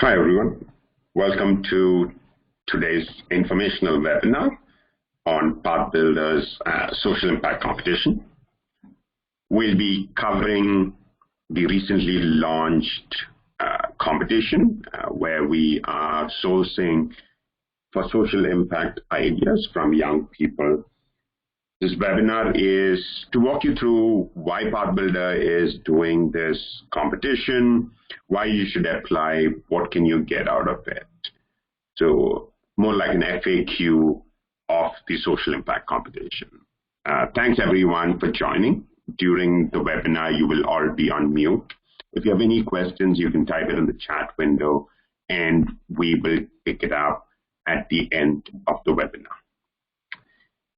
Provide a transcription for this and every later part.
Hi everyone, welcome to today's informational webinar on PathBuilders social impact competition. We'll be covering the recently launched competition where we are sourcing for social impact ideas from young people. This webinar is to walk you through why PathBuilder is doing this competition, why you should apply, what can you get out of it. So more like an FAQ of the social impact competition. Thanks everyone for joining. During the webinar, you will all be on mute. If you have any questions, you can type it in the chat window and we will pick it up at the end of the webinar.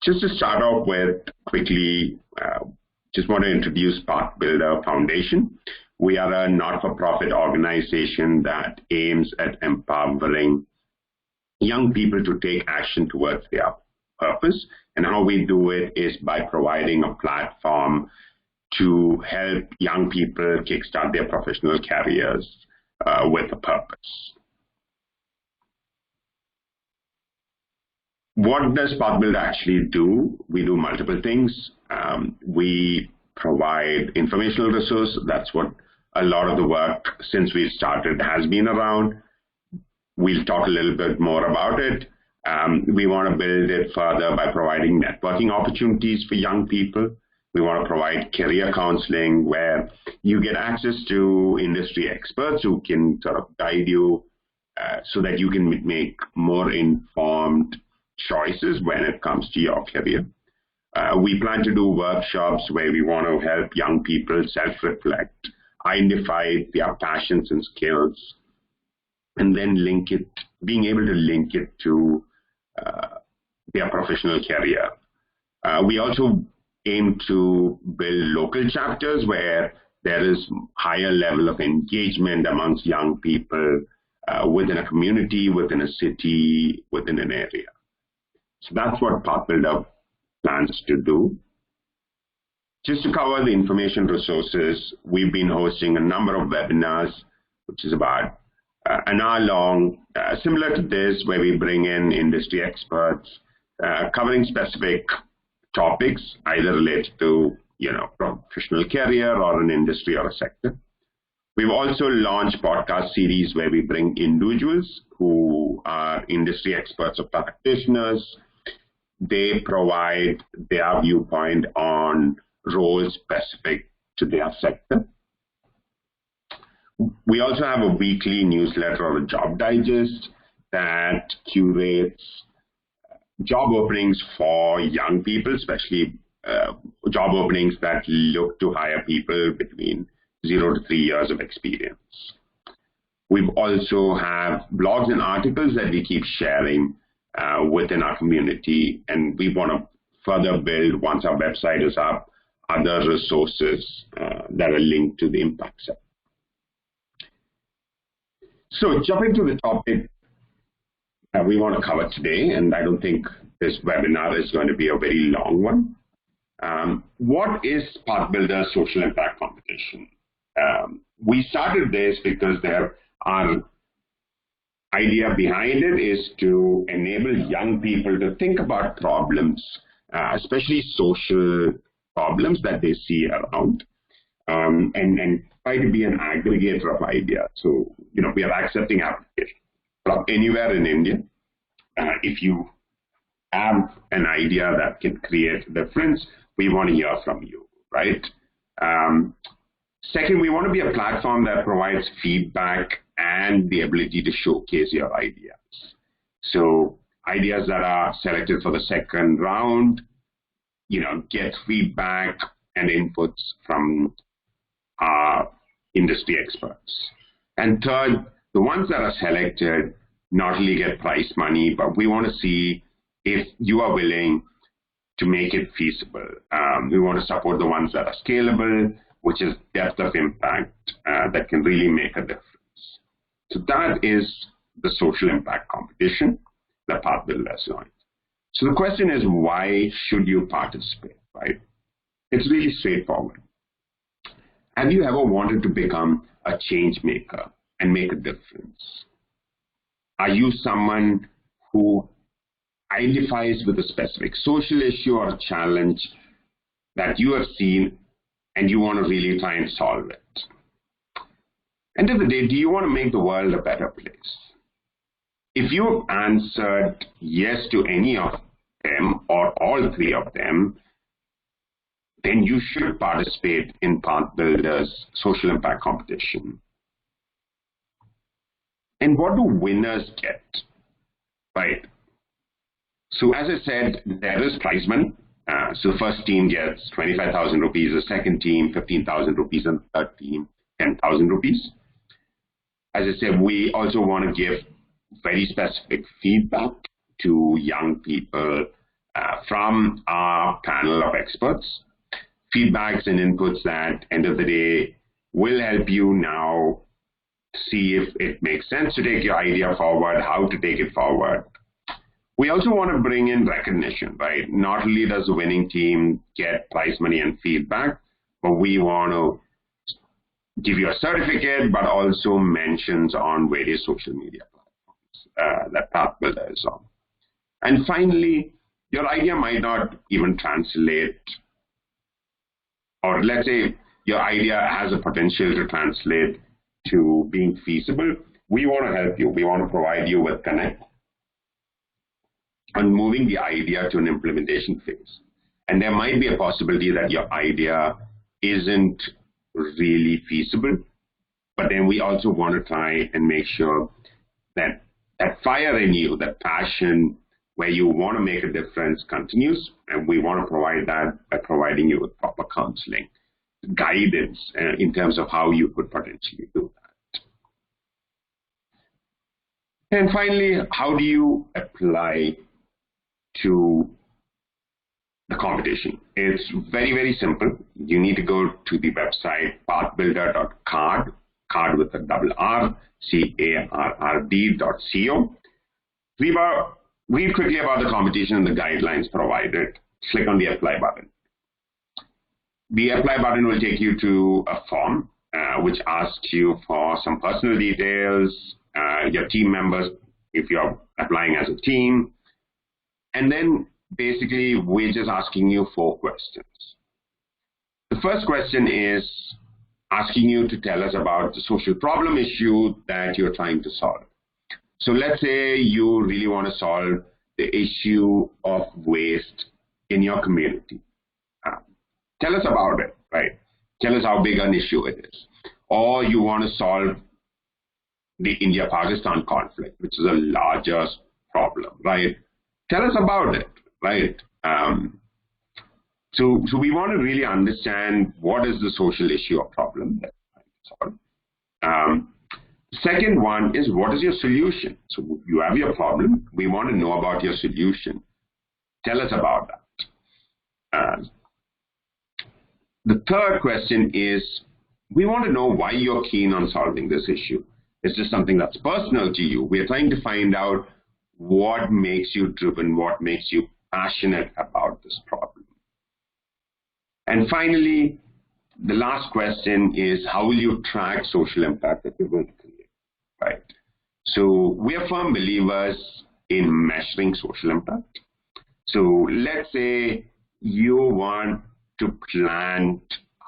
Just to start off with quickly, just want to introduce PathBuilder Foundation. We are a not-for-profit organization that aims at empowering young people to take action towards their purpose. And how we do it is by providing a platform to help young people kickstart their professional careers with a purpose. What does PathBuilder actually do? We do multiple things. We provide informational resources. That's what a lot of the work since we started has been around. We'll talk a little bit more about it. We want to build it further by providing networking opportunities for young people. We want to provide career counseling where you get access to industry experts who can sort of guide you so that you can make more informed choices when it comes to your career. We plan to do workshops where we want to help young people self-reflect, identify their passions and skills, and then being able to link it to their professional career. We also aim to build local chapters where there is higher level of engagement amongst young people within a community, within a city, within an area. So that's what PathBuilder plans to do. Just to cover the information resources, we've been hosting a number of webinars, which is about an hour long, similar to this, where we bring in industry experts covering specific topics, either related to professional career or an industry or a sector. We've also launched podcast series where we bring individuals who are industry experts or practitioners. They provide their viewpoint on roles specific to their sector. We also have a weekly newsletter or a job digest that curates job openings for young people, especially job openings that look to hire people between 0 to 3 years of experience. We also have blogs and articles that we keep sharing within our community, and we want to further build, once our website is up, other resources that are linked to the impact sector. So jumping to the topic that we want to cover today, and I don't think this webinar is going to be a very long one. What is PathBuilder Social Impact Competition? We started this because our idea behind it is to enable young people to think about problems, especially social problems that they see around, and try to be an aggregator of ideas. So, we are accepting applications from anywhere in India. If you have an idea that can create a difference, we want to hear from you, right? Second, we want to be a platform that provides feedback and the ability to showcase your ideas. So ideas that are selected for the second round, get feedback and inputs from our industry experts. And third, the ones that are selected not only get prize money, but we want to see if you are willing to make it feasible. We want to support the ones that are scalable, which is depth of impact that can really make a difference. So that is the social impact competition that PathBuilder has launched. So the question is, why should you participate, right? It's really straightforward. Have you ever wanted to become a change maker and make a difference? Are you someone who identifies with a specific social issue or challenge that you have seen and you want to really try and solve it? End of the day, do you want to make the world a better place? If you have answered yes to any of them or all three of them, then you should participate in PathBuilder's social impact competition. And what do winners get? Right. So as I said, there is prize money. So the first team gets 25,000 rupees, the second team 15,000 rupees, and the third team 10,000 rupees. As I said, we also want to give very specific feedback to young people from our panel of experts. Feedbacks and inputs that, end of the day, will help you now see if it makes sense to take your idea forward, how to take it forward. We also want to bring in recognition, right? Not only does the winning team get prize money and feedback, but we want to give you a certificate, but also mentions on various social media platforms that PathBuilder is on. And finally, your idea might not even translate, or let's say your idea has a potential to translate to being feasible. We want to help you. We want to provide you with connect on moving the idea to an implementation phase. And there might be a possibility that your idea isn't really feasible, but then we also want to try and make sure that that fire in you, that passion where you want to make a difference continues, and we want to provide that by providing you with proper counseling, guidance in terms of how you could potentially do that. And finally, how do you apply to the competition? It's very, very simple. You need to go to the website pathbuilder.card, card with a double R, CARRD.co. Read quickly about the competition and the guidelines provided. Click on the apply button. The apply button will take you to a form which asks you for some personal details, your team members, if you're applying as a team. And then basically we're just asking you 4 questions. The first question is asking you to tell us about the social problem issue that you're trying to solve. So let's say you really want to solve the issue of waste in your community. Tell us about it, right? Tell us how big an issue it is. Or you want to solve the India-Pakistan conflict, which is a larger problem, right? Tell us about it, right? So we want to really understand what is the social issue or problem that we're trying to solve. Second one is, what is your solution? So you have your problem. We want to know about your solution. Tell us about that. The third question is, we want to know why you're keen on solving this issue. Is this something that's personal to you? We're trying to find out what makes you driven, what makes you passionate about this problem. And finally, the last question is, how will you track social impact that you're going to create, right? So we are firm believers in measuring social impact. So let's say you want to plant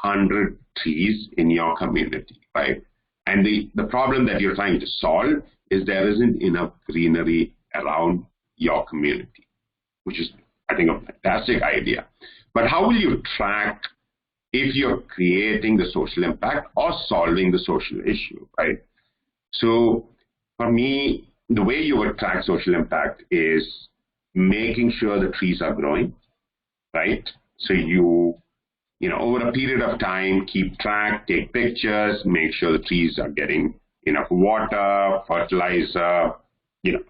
100 trees in your community, right? And the problem that you're trying to solve is there isn't enough greenery around your community, which is, I think, a fantastic idea. But how will you track if you're creating the social impact or solving the social issue, right? So for me, the way you would track social impact is making sure the trees are growing, right? So you know, over a period of time, keep track, take pictures, make sure the trees are getting enough water, fertilizer, you know.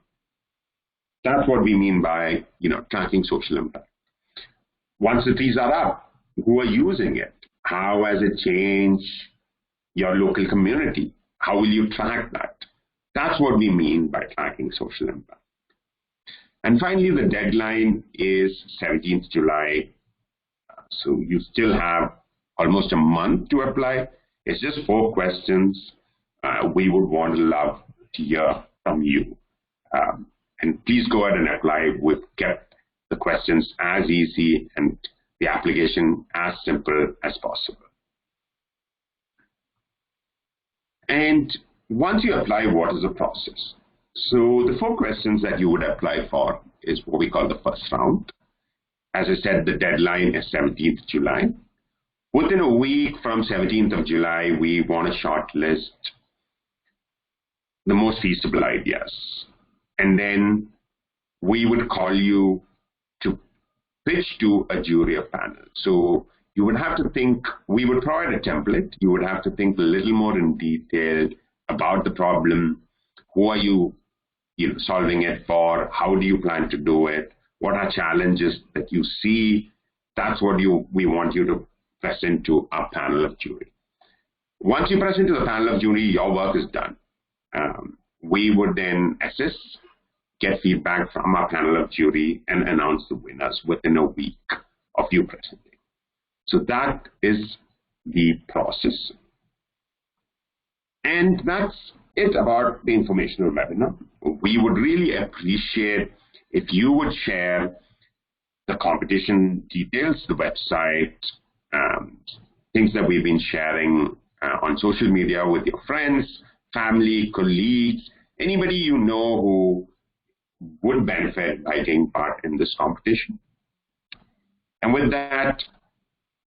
That's what we mean by, you know, tracking social impact. Once the trees are up, who are using it? How has it changed your local community? How will you track that? That's what we mean by tracking social impact. And finally, the deadline is 17th July. So you still have almost a month to apply. It's just 4 questions. We would love to hear from you. And please go ahead and apply. We've kept the questions as easy and the application as simple as possible. And once you apply, what is the process? So the 4 questions that you would apply for is what we call the first round. As I said, the deadline is 17th July. Within a week from 17th of July, we want to shortlist the most feasible ideas. And then we would call you to pitch to a jury or panel. So you would have to think, we would provide a template. You would have to think a little more in detail about the problem. Who are you solving it for? How do you plan to do it? What are challenges that you see? That's what we want you to present to our panel of jury. Once you present to the panel of jury, your work is done. We would then assess, get feedback from our panel of jury, and announce the winners within a week of you presenting. So that is the process. And that's it about the informational webinar. We would really appreciate if you would share the competition details, the website, things that we've been sharing on social media with your friends, family, colleagues, anybody you know who would benefit by taking part in this competition. And with that,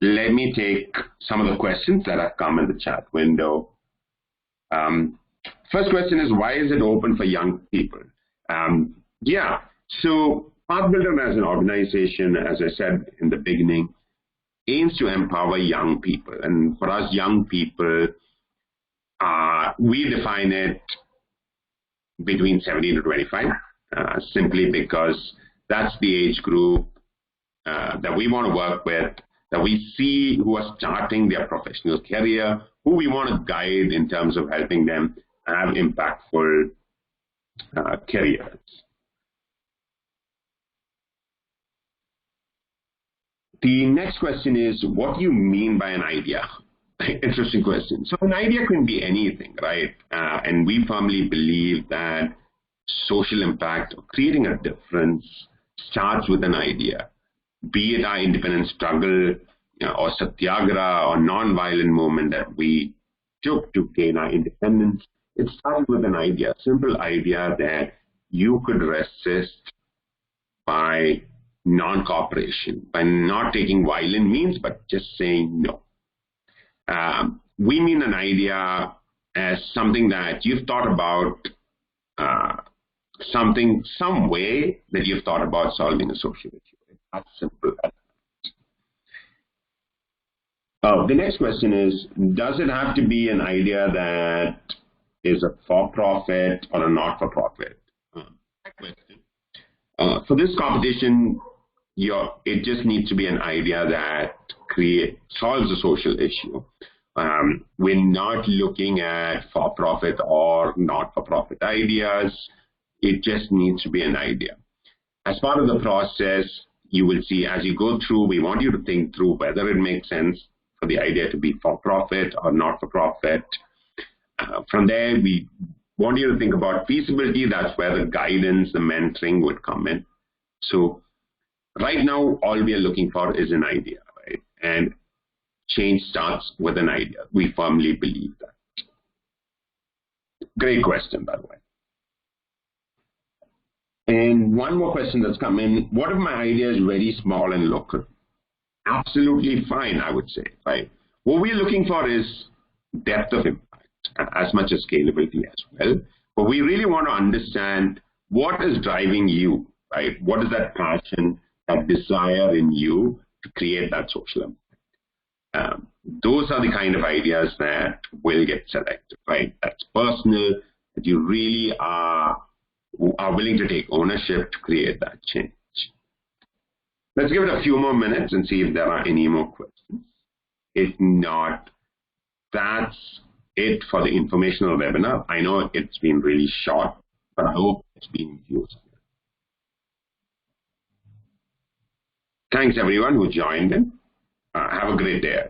let me take some of the questions that have come in the chat window. First question is, why is it open for young people? So PathBuilder as an organization, as I said in the beginning, aims to empower young people. And for us young people, we define it between 17 to 25, simply because that's the age group that we want to work with, that we see who are starting their professional career, who we want to guide in terms of helping them have impactful careers. The next question is, what do you mean by an idea? Interesting question. So an idea can be anything, right? And we firmly believe that social impact or creating a difference starts with an idea. Be it our independence struggle or satyagraha or non-violent movement that we took to gain our independence, it started with an idea, a simple idea that you could resist by non-cooperation, by not taking violent means, but just saying no. We mean an idea as something that you've thought about, some way that you've thought about solving a social issue. It's as simple as that. The next question is, does it have to be an idea that is a for-profit or a not-for-profit? For this competition, it just needs to be an idea that solves a social issue. We're not looking at for-profit or not-for-profit ideas. It just needs to be an idea. As part of the process, you will see as you go through, we want you to think through whether it makes sense for the idea to be for-profit or not-for-profit. From there, we want you to think about feasibility. That's where the guidance, the mentoring would come in. So right now, all we are looking for is an idea, right? And change starts with an idea. We firmly believe that. Great question, by the way. And one more question that's come in. What if my idea is very small and local? Absolutely fine, I would say, right? What we're looking for is depth of impact as much as scalability as well. But we really want to understand what is driving you, right? What is that passion, that desire in you to create that social impact? Those are the kind of ideas that will get selected, right? That's personal, that you really are willing to take ownership to create that change. Let's give it a few more minutes and see if there are any more questions. If not, that's it for the informational webinar. I know it's been really short, but I hope it's been useful. Thanks everyone who joined in. Have a great day.